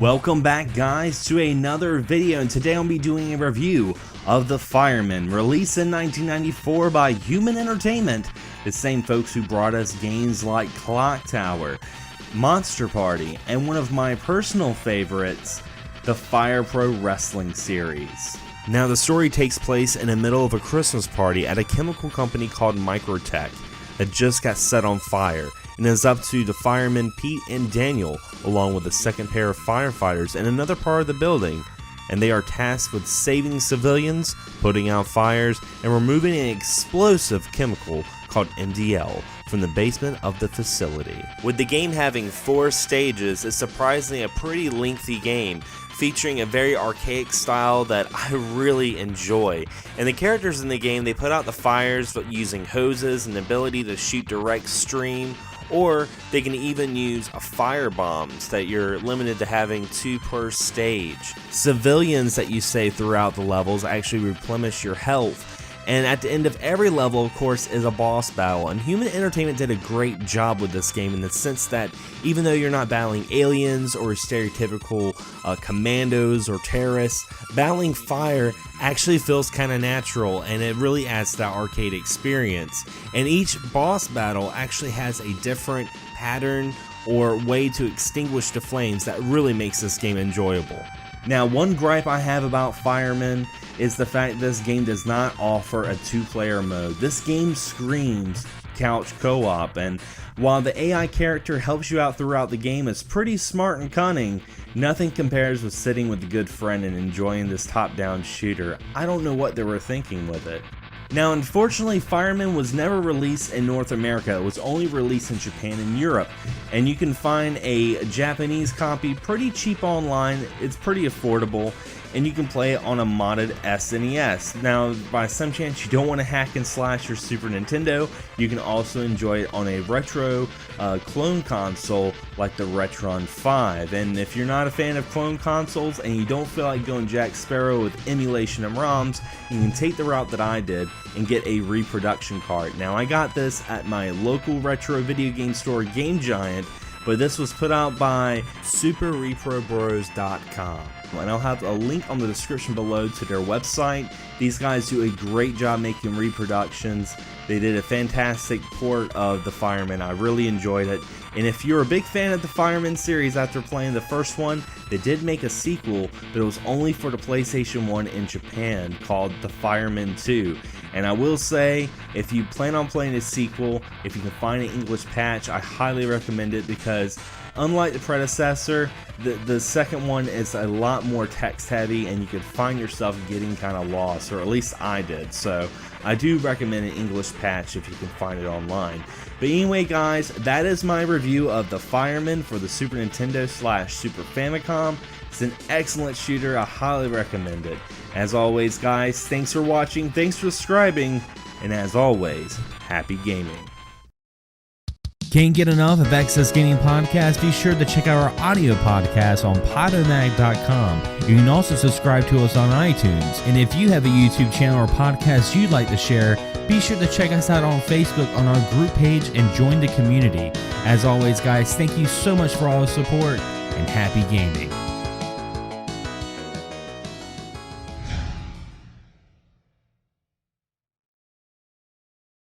Welcome back, guys, to another video, and today I'll be doing a review of the Firemen, released in 1994 by Human Entertainment, the same folks who brought us games like Clock Tower, Monster Party, and one of my personal favorites, the Fire Pro Wrestling series. Now, the story takes place in the middle of a Christmas party at a chemical company called Microtech that just got set on fire, and is up to the firemen Pete and Daniel, along with a second pair of firefighters in another part of the building, and they are tasked with saving civilians, putting out fires, and removing an explosive chemical called MDL from the basement of the facility. With the game having 4 stages, it's surprisingly a pretty lengthy game, featuring a very archaic style that I really enjoy. And the characters in the game, they put out the fires using hoses and the ability to shoot direct stream, or they can even use fire bombs that you're limited to having 2 per stage. Civilians that you save throughout the levels actually replenish your health. And at the end of every level, of course, is a boss battle, and Human Entertainment did a great job with this game in the sense that even though you're not battling aliens or stereotypical commandos or terrorists, battling fire actually feels kind of natural, and it really adds to that arcade experience. And each boss battle actually has a different pattern or way to extinguish the flames that really makes this game enjoyable. Now, one gripe I have about Firemen is the fact this game does not offer a 2-player mode. This game screams couch co-op, and while the AI character helps you out throughout the game, is pretty smart and cunning, nothing compares with sitting with a good friend and enjoying this top-down shooter. I don't know what they were thinking with it. Now, unfortunately, Firemen was never released in North America. It was only released in Japan and Europe, and you can find a Japanese copy pretty cheap online. It's pretty affordable, and you can play it on a modded SNES. Now, by some chance you don't want to hack and slash your Super Nintendo, you can also enjoy it on a retro clone console like the Retron 5. And if you're not a fan of clone consoles and you don't feel like going Jack Sparrow with emulation and ROMs, you can take the route that I did and get a reproduction card. Now, I got this at my local retro video game store, Game Giant, but this was put out by SuperReproBros.com. And I'll have a link on the description below to their website. These guys do a great job making reproductions. They did a fantastic port of the Firemen. I really enjoyed it. And if you're a big fan of the Firemen series after playing the first one, they did make a sequel, but it was only for the PlayStation 1 in Japan, called The Firemen 2. And I will say, if you plan on playing a sequel, if you can find an English patch, I highly recommend it, because unlike the predecessor, the second one is a lot more text heavy, and you could find yourself getting kind of lost, or at least I did. So I do recommend an English patch if you can find it online. But anyway, guys, that is my review of the Firemen for the Super Nintendo / Super Famicom. It's an excellent shooter. I highly recommend it. As always, guys, thanks for watching, thanks for subscribing, and as always, happy gaming. Can't get enough of Excess Gaming Podcast? Be sure to check out our audio podcast on Podomag.com. You can also subscribe to us on iTunes. And if you have a YouTube channel or podcast you'd like to share, be sure to check us out on Facebook on our group page and join the community. As always, guys, thank you so much for all the support, and happy gaming.